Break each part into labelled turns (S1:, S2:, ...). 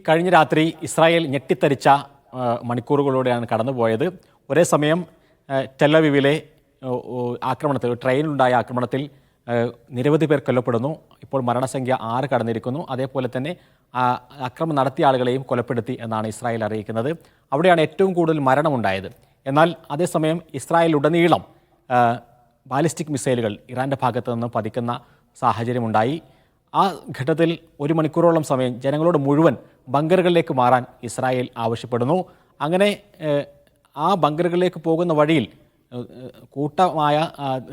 S1: കഴിഞ്ഞ രാത്രി ഇസ്രായേൽ ഞെട്ടിത്തരിച്ച മണിക്കൂറുകളിലൂടെയാണ് കടന്നുപോയത്. ഒരേ സമയം ടെലവിവിലെ ആക്രമണത്തിൽ, ട്രെയിനിലുണ്ടായ ആക്രമണത്തിൽ നിരവധി പേർ കൊല്ലപ്പെടുന്നു. ഇപ്പോൾ മരണസംഖ്യ 6 കടന്നിരിക്കുന്നു. അതേപോലെ തന്നെ ആക്രമണം നടത്തിയ ആളുകളെയും കൊലപ്പെടുത്തി എന്നാണ് ഇസ്രായേൽ അറിയിക്കുന്നത്. അവിടെയാണ് ഏറ്റവും കൂടുതൽ മരണമുണ്ടായത്. എന്നാൽ അതേസമയം ഇസ്രായേലുടനീളം ബാലിസ്റ്റിക് മിസൈലുകൾ ഇറാൻ്റെ ഭാഗത്തു നിന്ന് പതിക്കുന്ന സാഹചര്യമുണ്ടായി. ആ ഘട്ടത്തിൽ 1 മണിക്കൂറോളം സമയം ജനങ്ങളോട് മുഴുവൻ ബങ്കറുകളിലേക്ക് മാറാൻ ഇസ്രായേൽ ആവശ്യപ്പെടുന്നു. അങ്ങനെ ആ ബങ്കറുകളിലേക്ക് പോകുന്ന വഴിയിൽ കൂട്ടമായ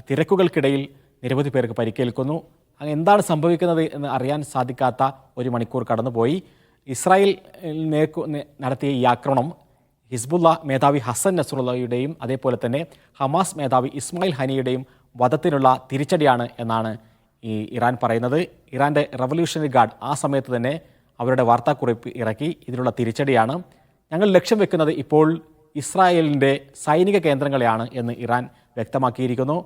S1: തിരക്കുകൾക്കിടയിൽ നിരവധി പേർക്ക് പരിക്കേൽക്കുന്നു. അങ്ങനെ എന്താണ് സംഭവിക്കുന്നത് എന്ന് അറിയാൻ സാധിക്കാത്ത 1 മണിക്കൂർ കടന്നുപോയി. ഇസ്രായേൽ നടത്തിയ ഈ ആക്രമണം ഹിസ്ബുള്ള മേധാവി ഹസൻ നസ്രുള്ളയുടെയും അതേപോലെ തന്നെ ഹമാസ് മേധാവി ഇസ്മായിൽ ഹനിയുടെയും വധത്തിനുള്ള തിരിച്ചടിയാണ് എന്നാണ് ഇറാൻ പറയുന്നത്. ഇറാൻ്റെ റവല്യൂഷണറി ഗാർഡ് ആ സമയത്ത് തന്നെ അവരുടെ വാർത്താക്കുറിപ്പ് ഇറക്കി. ഇതിനുള്ള തിരിച്ചടിയാണ്. ഞങ്ങൾ ലക്ഷ്യം വെക്കുന്നത് ഇപ്പോൾ ഇസ്രായേലിൻ്റെ സൈനിക കേന്ദ്രങ്ങളെയാണ് എന്ന് ഇറാൻ വ്യക്തമാക്കിയിരിക്കുന്നു.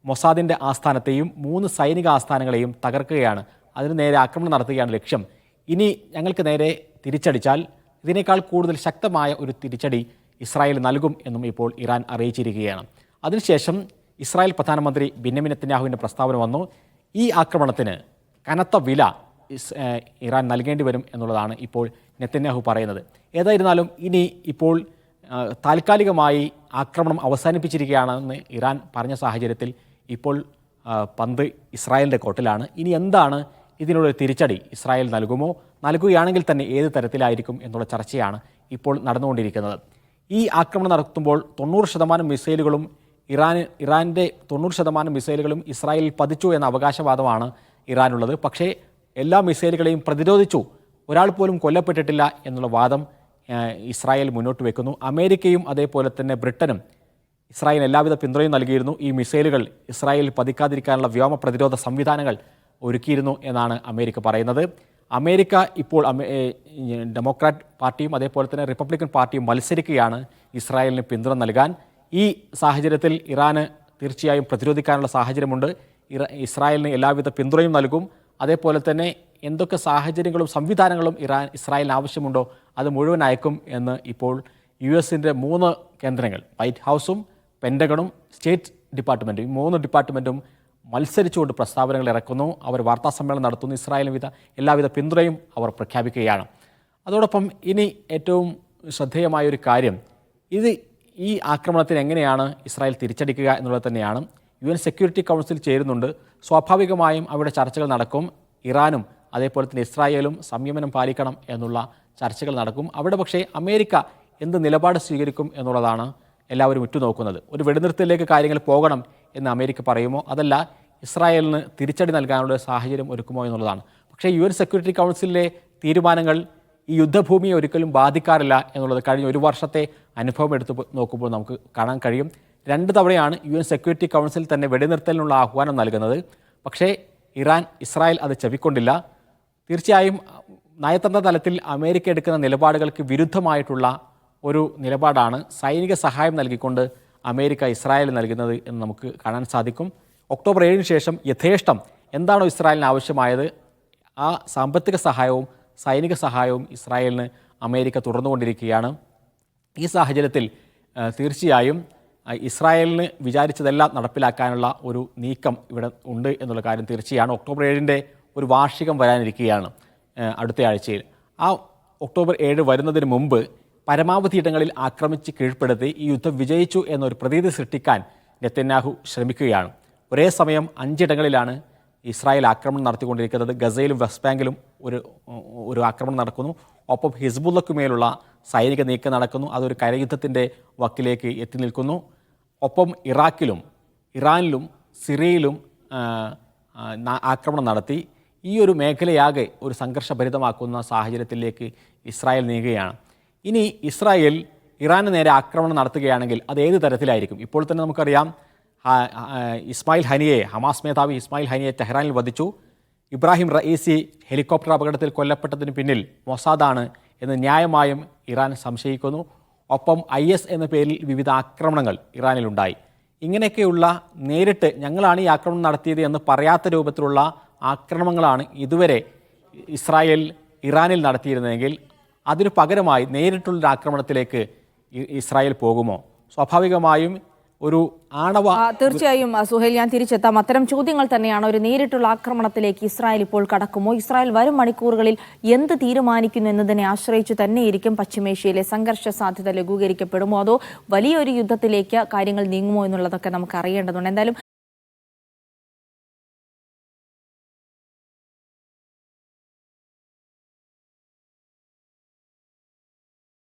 S1: മൊസാദിൻ്റെ ആസ്ഥാനത്തെയും 3 സൈനിക ആസ്ഥാനങ്ങളെയും തകർക്കുകയാണ്, അതിന് നേരെ ആക്രമണം നടത്തുകയാണ് ലക്ഷ്യം. ഇനി ഞങ്ങൾക്ക് നേരെ തിരിച്ചടിച്ചാൽ ഇതിനേക്കാൾ കൂടുതൽ ശക്തമായ ഒരു തിരിച്ചടി ഇസ്രായേൽ നൽകും എന്നും ഇപ്പോൾ ഇറാൻ അറിയിച്ചിരിക്കുകയാണ്. അതിനുശേഷം ഇസ്രായേൽ പ്രധാനമന്ത്രി ബെന്യാമിൻ നെതന്യാഹുവിൻ്റെ പ്രസ്താവന വന്നു. ഈ ആക്രമണത്തിന് കനത്ത വില ഇറാൻ നൽകേണ്ടി വരും എന്നുള്ളതാണ് ഇപ്പോൾ നെതന്യാഹു പറയുന്നത്. ഏതായിരുന്നാലും ഇനി ഇപ്പോൾ താൽക്കാലികമായി ആക്രമണം അവസാനിപ്പിച്ചിരിക്കുകയാണെന്ന് ഇറാൻ പറഞ്ഞ സാഹചര്യത്തിൽ ഇപ്പോൾ പന്ത് ഇസ്രായേലിൻ്റെ കോർട്ടിലാണ്. ഇനി എന്താണ് ഇതിനുള്ള തിരിച്ചടി ഇസ്രായേൽ നൽകുമോ? നൽകുകയാണെങ്കിൽ തന്നെ ഏത് തരത്തിലായിരിക്കും എന്നുള്ള ചർച്ചയാണ് ഇപ്പോൾ നടന്നുകൊണ്ടിരിക്കുന്നത്. ഈ ആക്രമണം നടത്തുമ്പോൾ 90% മിസൈലുകളും ഇറാൻ്റെ 90% മിസൈലുകളും ഇസ്രായേലിൽ പതിച്ചു എന്ന അവകാശവാദമാണ് ഇറാനുള്ളത്. പക്ഷേ എല്ലാ മിസൈലുകളെയും പ്രതിരോധിച്ചു, ഒരാൾ പോലും കൊല്ലപ്പെട്ടിട്ടില്ല എന്നുള്ള വാദം ഇസ്രായേൽ മുന്നോട്ട് വെക്കുന്നു. അമേരിക്കയും അതേപോലെ തന്നെ ബ്രിട്ടനും ഇസ്രായേലിന് എല്ലാവിധ പിന്തുണയും നൽകിയിരുന്നു. ഈ മിസൈലുകൾ ഇസ്രായേലിൽ പതിക്കാതിരിക്കാനുള്ള വ്യോമ പ്രതിരോധ സംവിധാനങ്ങൾ ഒരുക്കിയിരുന്നു എന്നാണ് അമേരിക്ക പറയുന്നത്. അമേരിക്ക ഇപ്പോൾ ഡെമോക്രാറ്റ് പാർട്ടിയും അതേപോലെ തന്നെ റിപ്പബ്ലിക്കൻ പാർട്ടിയും മത്സരിക്കുകയാണ് ഇസ്രായേലിന് പിന്തുണ നൽകാൻ. ഈ സാഹചര്യത്തിൽ ഇറാന് തീർച്ചയായും പ്രതിരോധിക്കാനുള്ള സാഹചര്യമുണ്ട്. ഇസ്രായേലിന് എല്ലാവിധ പിന്തുണയും നൽകും. അതേപോലെ തന്നെ എന്തൊക്കെ സാഹചര്യങ്ങളും സംവിധാനങ്ങളും ഇസ്രായേലിന് ആവശ്യമുണ്ടോ അത് മുഴുവൻ അയക്കും എന്ന് ഇപ്പോൾ US-ൻ്റെ 3 കേന്ദ്രങ്ങൾ, വൈറ്റ് ഹൗസും പെൻറ്റഗണും സ്റ്റേറ്റ് ഡിപ്പാർട്ട്മെൻറ്റും, ഈ 3 ഡിപ്പാർട്ട്മെൻറ്റും മത്സരിച്ചുകൊണ്ട് പ്രസ്താവനകൾ ഇറക്കുന്നു. അവർ വാർത്താസമ്മേളനം നടത്തുന്നു. ഇസ്രായേലിന് എല്ലാവിധ പിന്തുണയും അവർ പ്രഖ്യാപിക്കുകയാണ്. അതോടൊപ്പം ഇനി ഏറ്റവും ശ്രദ്ധേയമായൊരു കാര്യം, ഈ ആക്രമണത്തിന് എങ്ങനെയാണ് ഇസ്രായേൽ തിരിച്ചടിക്കുക എന്നുള്ളത് തന്നെയാണ്. UN സെക്യൂരിറ്റി കൗൺസിൽ ചേരുന്നുണ്ട്. സ്വാഭാവികമായും അവിടെ ചർച്ചകൾ നടക്കും. ഇറാനും അതേപോലെ തന്നെ ഇസ്രായേലും സംയമനം പാലിക്കണം എന്നുള്ള ചർച്ചകൾ നടക്കും. അവിടെ പക്ഷേ അമേരിക്ക എന്ത് നിലപാട് സ്വീകരിക്കും എന്നുള്ളതാണ് എല്ലാവരും ഉറ്റുനോക്കുന്നത്. ഒരു വെടിനിർത്തലിലേക്ക് കാര്യങ്ങൾ പോകണം എന്ന് അമേരിക്ക പറയുമോ, അതല്ല ഇസ്രായേലിന് തിരിച്ചടി നൽകാനുള്ള സാഹചര്യം ഒരുക്കുമോ എന്നുള്ളതാണ്. പക്ഷേ UN സെക്യൂരിറ്റി കൗൺസിലിലെ തീരുമാനങ്ങൾ ഈ യുദ്ധഭൂമിയെ ഒരിക്കലും ബാധിക്കാറില്ല എന്നുള്ളത് കഴിഞ്ഞ 1 വർഷത്തെ അനുഭവം എടുത്ത് നോക്കുമ്പോൾ നമുക്ക് കാണാൻ കഴിയും. 2 തവണയാണ് UN സെക്യൂരിറ്റി കൗൺസിൽ തന്നെ വെടിനിർത്തലിനുള്ള ആഹ്വാനം നൽകുന്നത്. പക്ഷേ ഇസ്രായേൽ അത് ചെവിക്കൊണ്ടില്ല. തീർച്ചയായും നയതന്ത്ര തലത്തിൽ അമേരിക്ക എടുക്കുന്ന നിലപാടുകൾക്ക് വിരുദ്ധമായിട്ടുള്ള ഒരു നിലപാടാണ് സൈനിക സഹായം നൽകിക്കൊണ്ട് അമേരിക്ക ഇസ്രായേൽ നൽകുന്നത് എന്ന് നമുക്ക് കാണാൻ സാധിക്കും. ഒക്ടോബർ 7-ന് ശേഷം യഥേഷ്ടം എന്താണോ ഇസ്രായേലിന് ആവശ്യമായത് ആ സാമ്പത്തിക സഹായവും സൈനിക സഹായവും ഇസ്രായേലിന് അമേരിക്ക തുടർന്നുകൊണ്ടിരിക്കുകയാണ്. ഈ സാഹചര്യത്തിൽ തീർച്ചയായും ഇസ്രായേലിന് വിചാരിച്ചതെല്ലാം നടപ്പിലാക്കാനുള്ള ഒരു നീക്കം ഇവിടെ ഉണ്ട് എന്നുള്ള കാര്യം തീർച്ചയാണ്. ഒക്ടോബർ 7-ൻ്റെ ഒരു വാർഷികം വരാനിരിക്കുകയാണ് അടുത്ത ആഴ്ചയിൽ. ആ ഒക്ടോബർ 7 വരുന്നതിന് മുമ്പ് പരമാവധി ഇടങ്ങളിൽ ആക്രമിച്ച് കീഴ്പ്പെടുത്തി ഈ യുദ്ധം വിജയിച്ചു എന്നൊരു പ്രതീതി സൃഷ്ടിക്കാൻ നെതന്യാഹു ശ്രമിക്കുകയാണ്. ഒരേ സമയം 5 ഇടങ്ങളിലാണ് ഇസ്രായേൽ ആക്രമണം നടത്തിക്കൊണ്ടിരിക്കുന്നത്. ഗസയിലും വെസ്റ്റ് ബാങ്കിലും ഒരു ആക്രമണം നടക്കുന്നു. ഒപ്പം ഹിസ്ബുള്ളക്കുമേലുള്ള സൈനിക നീക്കം നടക്കുന്നു. അതൊരു കരയുദ്ധത്തിൻ്റെ വക്കിലേക്ക് എത്തി നിൽക്കുന്നു. ഒപ്പം ഇറാനിലും സിറിയയിലും ആക്രമണം നടത്തി ഈ ഒരു മേഖലയാകെ ഒരു സംഘർഷഭരിതമാക്കുന്ന സാഹചര്യത്തിലേക്ക് ഇസ്രായേൽ നീങ്ങുകയാണ്. ഇനി ഇസ്രായേൽ ഇറാന് നേരെ ആക്രമണം നടത്തുകയാണെങ്കിൽ അത് ഏത് തരത്തിലായിരിക്കും? ഇപ്പോൾ തന്നെ നമുക്കറിയാം, ഹമാസ് മേധാവി ഇസ്മായിൽ ഹനിയെ ടെഹ്റാനിൽ വധിച്ചു. ഇബ്രാഹിം റയീസി ഹെലികോപ്റ്റർ അപകടത്തിൽ കൊല്ലപ്പെട്ടതിന് പിന്നിൽ മൊസാദാണ് എന്ന് ന്യായമായും ഇറാൻ സംശയിക്കുന്നു. ഒപ്പം IS എന്ന പേരിൽ വിവിധ ആക്രമണങ്ങൾ ഇറാനിലുണ്ടായി. ഇങ്ങനെയൊക്കെയുള്ള നേരിട്ട് ഞങ്ങളാണ് ഈ ആക്രമണം നടത്തിയത് എന്ന് പറയാത്ത രൂപത്തിലുള്ള ആക്രമണങ്ങളാണ് ഇതുവരെ ഇസ്രായേൽ ഇറാനിൽ നടത്തിയിരുന്നതെങ്കിൽ അതിനു പകരമായി നേരിട്ടുള്ളൊരു ആക്രമണത്തിലേക്ക് ഇസ്രായേൽ പോകുമോ? സ്വാഭാവികമായും ഒരു ആണവ
S2: തീർച്ചയായും സുഹൈൽ, ഞാൻ തിരിച്ചെത്താം. അത്തരം ചോദ്യങ്ങൾ തന്നെയാണ്. ഒരു നേരിട്ടുള്ള ആക്രമണത്തിലേക്ക് ഇസ്രായേൽ ഇപ്പോൾ കടക്കുമോ? ഇസ്രായേൽ വരും മണിക്കൂറുകളിൽ എന്ത് തീരുമാനിക്കുന്നു എന്നതിനെ ആശ്രയിച്ചു തന്നെയിരിക്കും പശ്ചിമേഷ്യയിലെ സംഘർഷ സാധ്യത ലഘൂകരിക്കപ്പെടുമോ അതോ വലിയൊരു യുദ്ധത്തിലേക്ക് കാര്യങ്ങൾ നീങ്ങുമോ എന്നുള്ളതൊക്കെ നമുക്ക് അറിയേണ്ടതുണ്ട്. എന്തായാലും